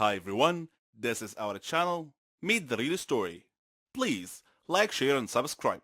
Hi everyone, this is our channel, Meet the Real Story. Please like, share and subscribe.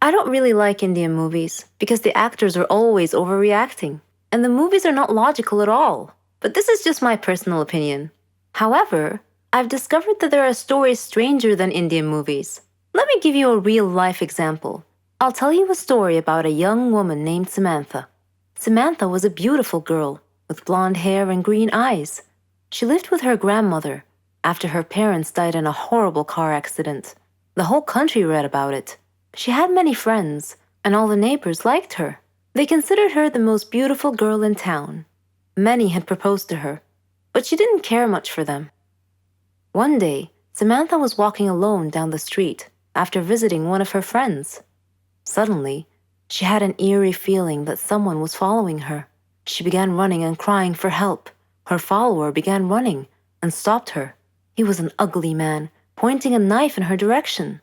I don't really like Indian movies because the actors are always overreacting, and the movies are not logical at all. But this is just my personal opinion. However, I've discovered that there are stories stranger than Indian movies. Let me give you a real life example. I'll tell you a story about a young woman named Samantha. Samantha was a beautiful girl with blonde hair and green eyes. She lived with her grandmother after her parents died in a horrible car accident. The whole country read about it. She had many friends, and all the neighbors liked her. They considered her the most beautiful girl in town. Many had proposed to her, but she didn't care much for them. One day, Samantha was walking alone down the street after visiting one of her friends. Suddenly, she had an eerie feeling that someone was following her. She began running and crying for help. Her follower began running and stopped her. He was an ugly man, pointing a knife in her direction.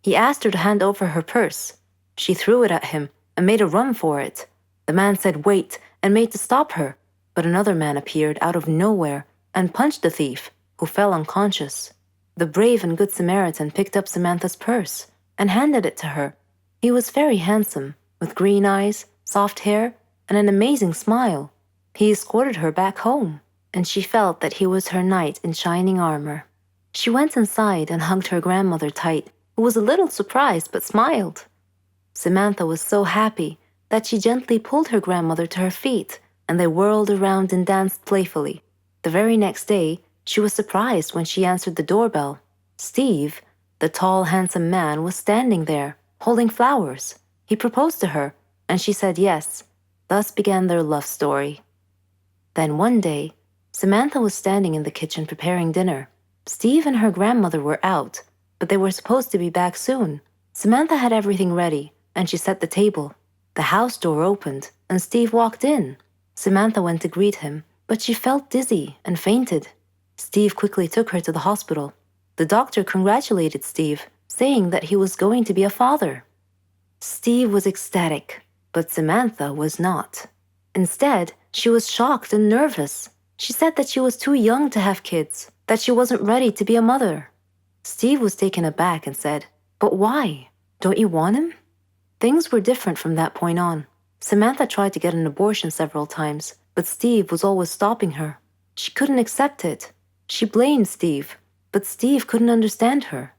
He asked her to hand over her purse. She threw it at him and made a run for it. The man said wait and made to stop her, but another man appeared out of nowhere and punched the thief, who fell unconscious. The brave and good Samaritan picked up Samantha's purse and handed it to her. He was very handsome, with green eyes, soft hair, and an amazing smile. He escorted her back home, and she felt that he was her knight in shining armor. She went inside and hugged her grandmother tight, who was a little surprised but smiled. Samantha was so happy that she gently pulled her grandmother to her feet, and they whirled around and danced playfully. The very next day, she was surprised when she answered the doorbell. Steve, the tall, handsome man, was standing there, holding flowers. He proposed to her, and she said yes. Thus began their love story. Then one day, Samantha was standing in the kitchen preparing dinner. Steve and her grandmother were out, but they were supposed to be back soon. Samantha had everything ready, and she set the table. The house door opened, and Steve walked in. Samantha went to greet him, but she felt dizzy and fainted. Steve quickly took her to the hospital. The doctor congratulated Steve, saying that he was going to be a father. Steve was ecstatic, but Samantha was not. Instead, she was shocked and nervous. She said that she was too young to have kids, that she wasn't ready to be a mother. Steve was taken aback and said, "But why? Don't you want him?" Things were different from that point on. Samantha tried to get an abortion several times, but Steve was always stopping her. She couldn't accept it. She blamed Steve, but Steve couldn't understand her.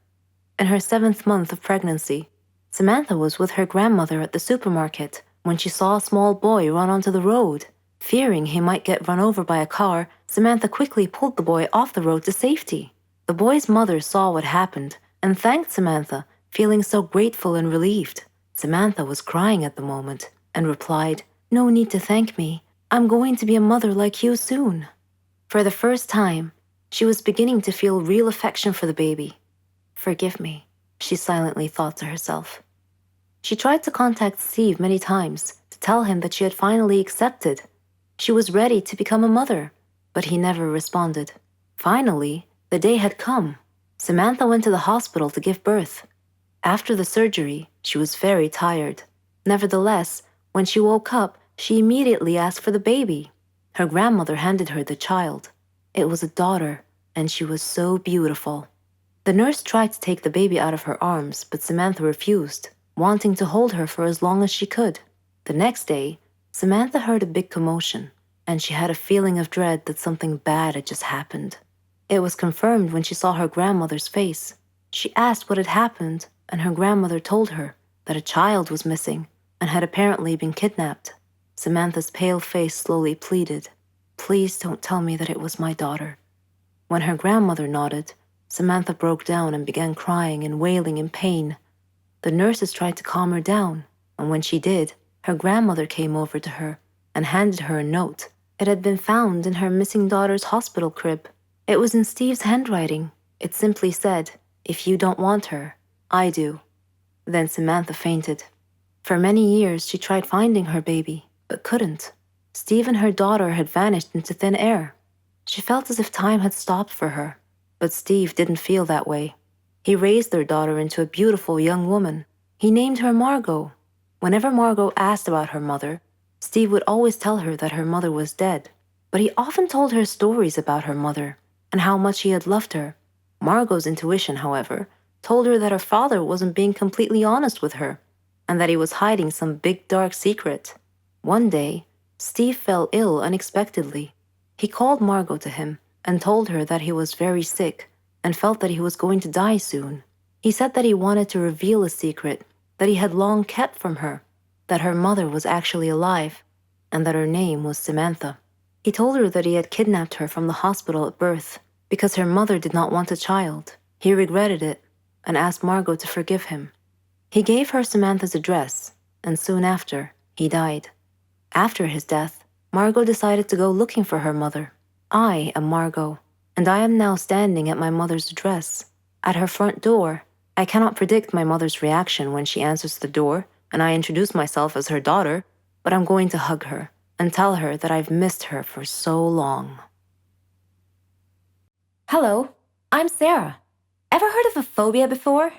In her 7th month of pregnancy, Samantha was with her grandmother at the supermarket when she saw a small boy run onto the road. Fearing he might get run over by a car, Samantha quickly pulled the boy off the road to safety. The boy's mother saw what happened and thanked Samantha, feeling so grateful and relieved. Samantha was crying at the moment and replied, "No need to thank me. I'm going to be a mother like you soon." For the first time, she was beginning to feel real affection for the baby. "Forgive me," she silently thought to herself. She tried to contact Steve many times to tell him that she had finally accepted. She was ready to become a mother, but he never responded. Finally, the day had come. Samantha went to the hospital to give birth. After the surgery, she was very tired. Nevertheless, when she woke up, she immediately asked for the baby. Her grandmother handed her the child. It was a daughter, and she was so beautiful. The nurse tried to take the baby out of her arms, but Samantha refused, wanting to hold her for as long as she could. The next day, Samantha heard a big commotion, and she had a feeling of dread that something bad had just happened. It was confirmed when she saw her grandmother's face. She asked what had happened, and her grandmother told her that a child was missing and had apparently been kidnapped. Samantha's pale face slowly pleaded, "Please don't tell me that it was my daughter." When her grandmother nodded, Samantha broke down and began crying and wailing in pain. The nurses tried to calm her down, and when she did, her grandmother came over to her and handed her a note. It had been found in her missing daughter's hospital crib. It was in Steve's handwriting. It simply said, "If you don't want her, I do." Then Samantha fainted. For many years, she tried finding her baby, but couldn't. Steve and her daughter had vanished into thin air. She felt as if time had stopped for her, but Steve didn't feel that way. He raised their daughter into a beautiful young woman. He named her Margot. Whenever Margot asked about her mother, Steve would always tell her that her mother was dead. but he often told her stories about her mother and how much he had loved her. Margot's intuition, however, told her that her father wasn't being completely honest with her and that he was hiding some big dark secret. One day, Steve fell ill unexpectedly. He called Margot to him and told her that he was very sick and felt that he was going to die soon. He said that he wanted to reveal a secret that he had long kept from her, that her mother was actually alive, and that her name was Samantha. He told her that he had kidnapped her from the hospital at birth because her mother did not want a child. He regretted it and asked Margot to forgive him. He gave her Samantha's address, and soon after, he died. After his death, Margot decided to go looking for her mother. I am Margot, and I am now standing at my mother's address. At her front door, I cannot predict my mother's reaction when she answers the door and I introduce myself as her daughter, but I'm going to hug her and tell her that I've missed her for so long. Hello, I'm Sarah. Ever heard of a phobia before?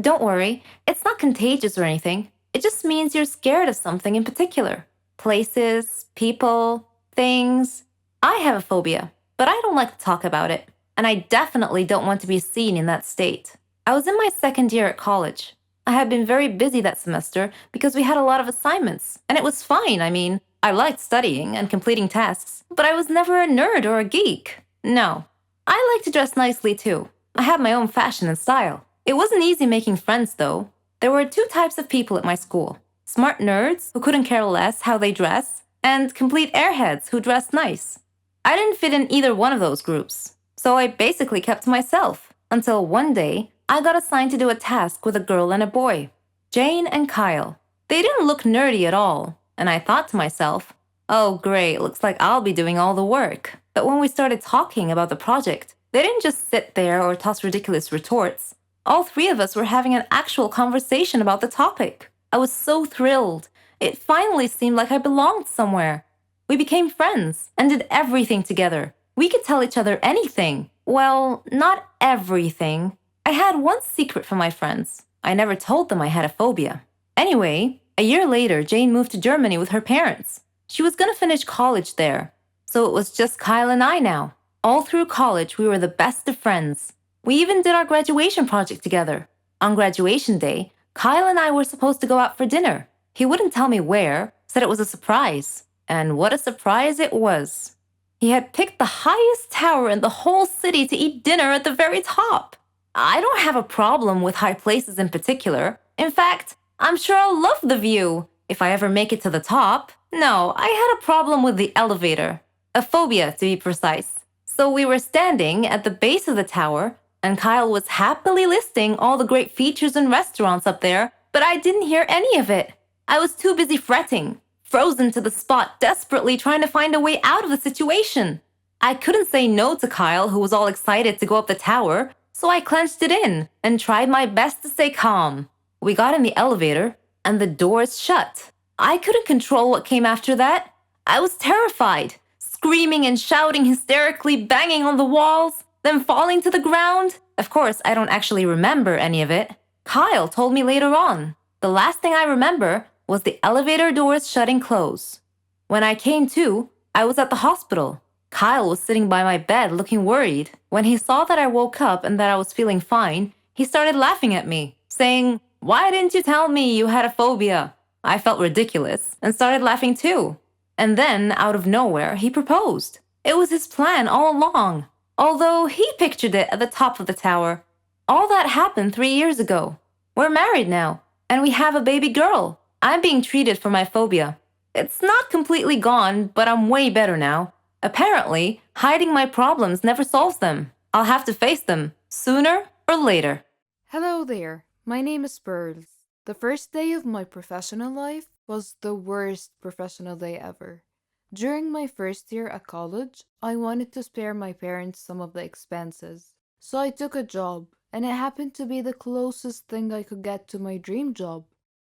Don't worry, it's not contagious or anything. It just means you're scared of something in particular. Places, people, things. I have a phobia, but I don't like to talk about it, and I definitely don't want to be seen in that state. I was in my second year at college. I had been very busy that semester because we had a lot of assignments, and it was fine. I mean, I liked studying and completing tasks, but I was never a nerd or a geek. No. I like to dress nicely too. I have my own fashion and style. It wasn't easy making friends though. There were two types of people at my school. Smart nerds who couldn't care less how they dress, and complete airheads who dressed nice. I didn't fit in either one of those groups, so I basically kept to myself until one day I got assigned to do a task with a girl and a boy, Jane and Kyle. They didn't look nerdy at all, and I thought to myself, oh great, looks like I'll be doing all the work. But when we started talking about the project, they didn't just sit there or toss ridiculous retorts. All three of us were having an actual conversation about the topic. I was so thrilled. It finally seemed like I belonged somewhere. We became friends and did everything together. We could tell each other anything. Well, not everything. I had one secret from my friends. I never told them I had a phobia. Anyway, a year later, Jane moved to Germany with her parents. She was going to finish college there. So it was just Kyle and I now. All through college, we were the best of friends. We even did our graduation project together. On graduation day, Kyle and I were supposed to go out for dinner. He wouldn't tell me where, said it was a surprise. And what a surprise it was. He had picked the highest tower in the whole city to eat dinner at the very top. I don't have a problem with high places in particular. In fact, I'm sure I'll love the view if I ever make it to the top. No, I had a problem with the elevator. A phobia, to be precise. So we were standing at the base of the tower, and Kyle was happily listing all the great features and restaurants up there, but I didn't hear any of it. I was too busy fretting, frozen to the spot, desperately trying to find a way out of the situation. I couldn't say no to Kyle, who was all excited to go up the tower, so I clenched it in and tried my best to stay calm. We got in the elevator, and the doors shut. I couldn't control what came after that. I was terrified, screaming and shouting hysterically, banging on the walls, then falling to the ground. Of course, I don't actually remember any of it. Kyle told me later on. The last thing I remember was the elevator doors shutting close. When I came to, I was at the hospital. Kyle was sitting by my bed looking worried. When he saw that I woke up and that I was feeling fine, he started laughing at me, saying, "Why didn't you tell me you had a phobia?" I felt ridiculous and started laughing too. And then, out of nowhere, he proposed. It was his plan all along, although he pictured it at the top of the tower. All that happened 3 years ago. We're married now, and we have a baby girl. I'm being treated for my phobia. It's not completely gone, but I'm way better now. Apparently, hiding my problems never solves them. I'll have to face them, sooner or later. Hello there, my name is Pearls. The first day of my professional life was the worst professional day ever. During my first year at college, I wanted to spare my parents some of the expenses. So I took a job, and it happened to be the closest thing I could get to my dream job.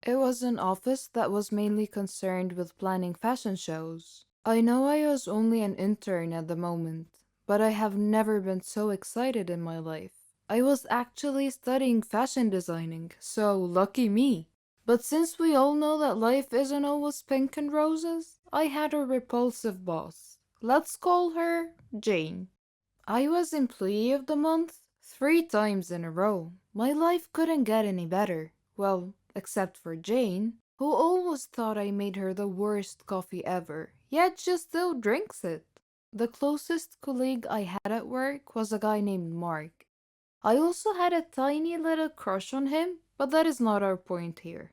It was an office that was mainly concerned with planning fashion shows. I know I was only an intern at the moment, but I have never been so excited in my life. I was actually studying fashion designing, so lucky me. But since we all know that life isn't always pink and roses, I had a repulsive boss. Let's call her Jane. I was Employee of the Month 3 times in a row. My life couldn't get any better. Well, except for Jane, who always thought I made her the worst coffee ever, yet she still drinks it. The closest colleague I had at work was a guy named Mark. I also had a tiny little crush on him, but that is not our point here.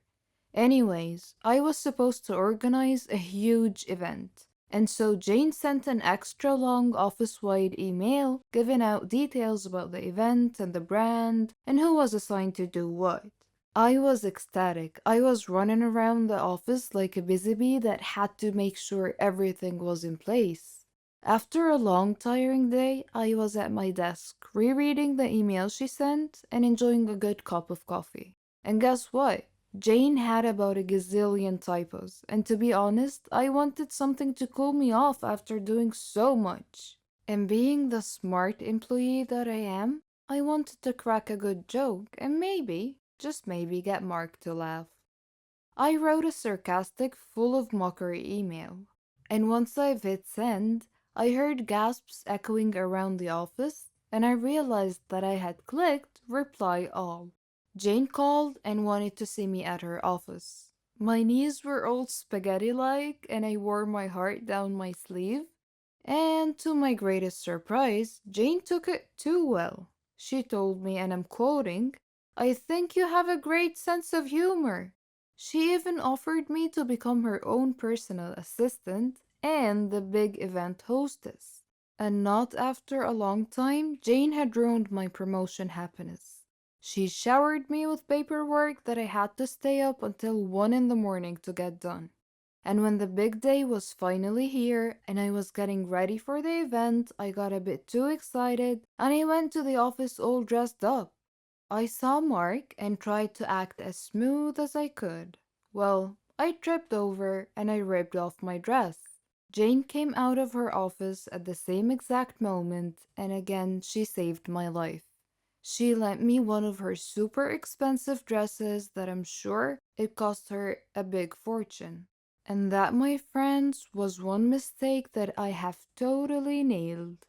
Anyways, I was supposed to organize a huge event, and so Jane sent an extra long office-wide email giving out details about the event and the brand and who was assigned to do what. I was ecstatic. I was running around the office like a busy bee that had to make sure everything was in place. After a long, tiring day, I was at my desk, rereading the email she sent and enjoying a good cup of coffee. And guess what? Jane had about a gazillion typos, and to be honest, I wanted something to cool me off after doing so much. And being the smart employee that I am, I wanted to crack a good joke and maybe, just maybe, get Mark to laugh. I wrote a sarcastic, full of mockery email, and once I've hit send, I heard gasps echoing around the office, and I realized that I had clicked reply all. Jane called and wanted to see me at her office. My knees were all spaghetti-like, and I wore my heart down my sleeve. And to my greatest surprise, Jane took it too well. She told me, and I'm quoting, "I think you have a great sense of humor." She even offered me to become her own personal assistant and the big event hostess. And not after a long time, Jane had ruined my promotion happiness. She showered me with paperwork that I had to stay up until 1 in the morning to get done. And when the big day was finally here and I was getting ready for the event, I got a bit too excited and I went to the office all dressed up. I saw Mark and tried to act as smooth as I could. Well, I tripped over and I ripped off my dress. Jane came out of her office at the same exact moment, and again she saved my life. She lent me one of her super expensive dresses that I'm sure it cost her a big fortune. And that, my friends, was one mistake that I have totally nailed.